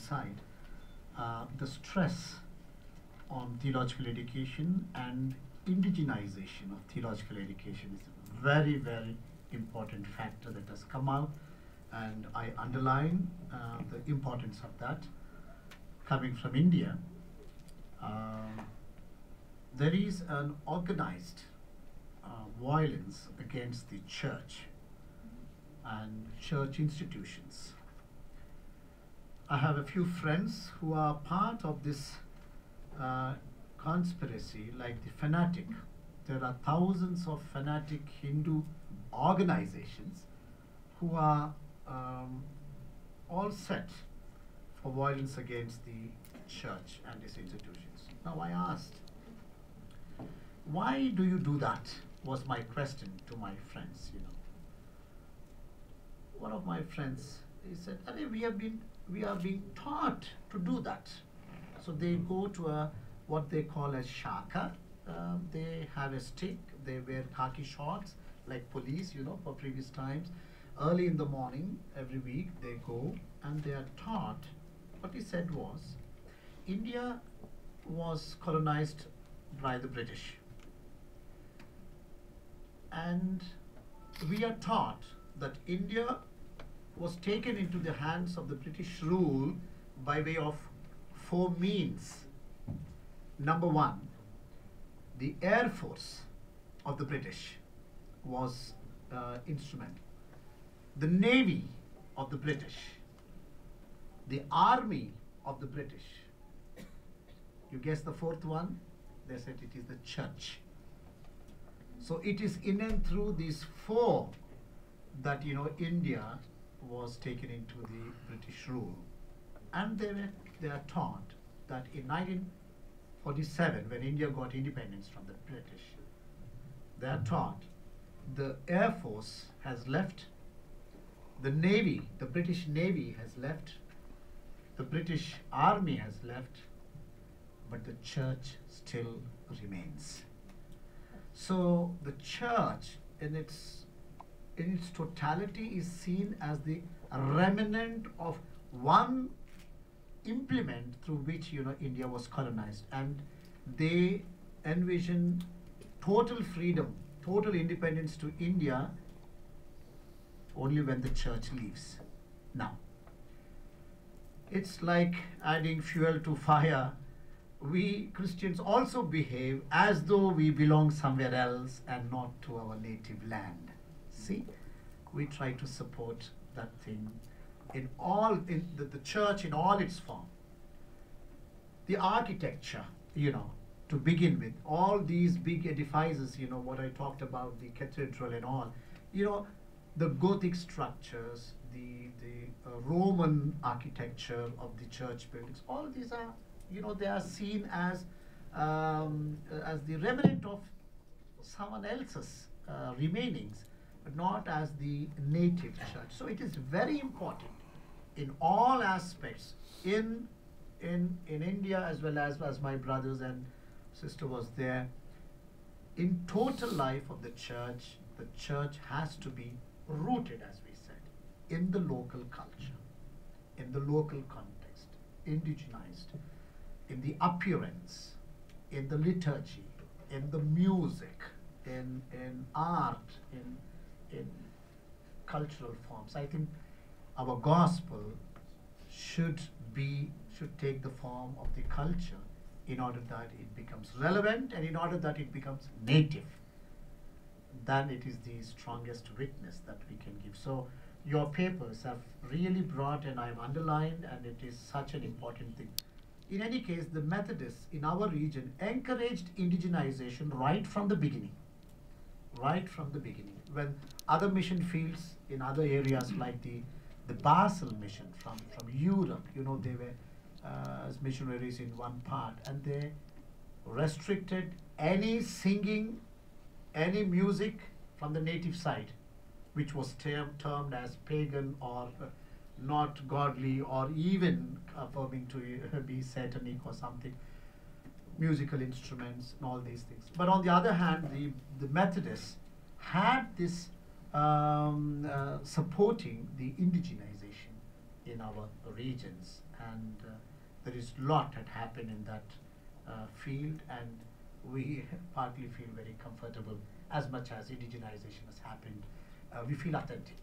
side, the stress on theological education and indigenization of theological education is a very, very important factor that has come out, and I underline the importance of that. Coming from India, there is an organized violence against the church and church institutions. I have a few friends who are part of this conspiracy, like the fanatic. There are thousands of fanatic Hindu organizations who are all set for violence against the church and its institutions. Now I asked, why do you do that? Was my question to my friends, you know. One of my friends, he said, we are being taught to do that. So they go to a what they call a shaka. They have a stick, they wear khaki shorts like police, you know, for previous times. Early in the morning, every week, they go and they are taught. What he said was, India was colonized by the British. And we are taught that India was taken into the hands of the British rule by way of 4 means. Number 1, the Air Force of the British was instrumental. The Navy of the British, the Army of the British. You guess the 4th one? They said it is the church. So it is in and through these 4 that, you know, India was taken into the British rule. And they are taught that in 1947, when India got independence from the British, they are taught the Air Force has left, the Navy, the British Navy has left, the British Army has left, but the church still remains. So the church in its totality is seen as the remnant of one implement through which, you know, India was colonized, and they envision total freedom, total independence to India only when the church leaves. Now, it's like adding fuel to fire. We Christians also behave as though we belong somewhere else and not to our native land. See, we try to support that thing in the church in all its form. The architecture, you know, to begin with, all these big edifices, you know, what I talked about, the cathedral and all, you know, the Gothic structures, the Roman architecture of the church buildings, all these are, you know, they are seen as the remnant of someone else's remainings, but not as the native church. So it is very important in all aspects, in India as well as my brothers and sister was there. In total life of the church has to be rooted, as we said, in the local culture, in the local context, indigenized, in the appearance, in the liturgy, in the music, in art, in cultural forms. I think our gospel should take the form of the culture in order that it becomes relevant and in order that it becomes native. Then it is the strongest witness that we can give. So your papers have really brought, and I've underlined, and it is such an important thing. In any case, the Methodists in our region encouraged indigenization right from the beginning. Right from the beginning. When other mission fields in other areas like the Basel mission from Europe, you know, they were as missionaries in one part, and they restricted any singing, any music from the native side, which was termed as pagan or not godly, or even affirming to be satanic or something, musical instruments and all these things. But on the other hand, the Methodists had this supporting the indigenization in our regions, and there is lot that happened in that field, and we partly feel very comfortable as much as indigenization has happened. We feel authentic.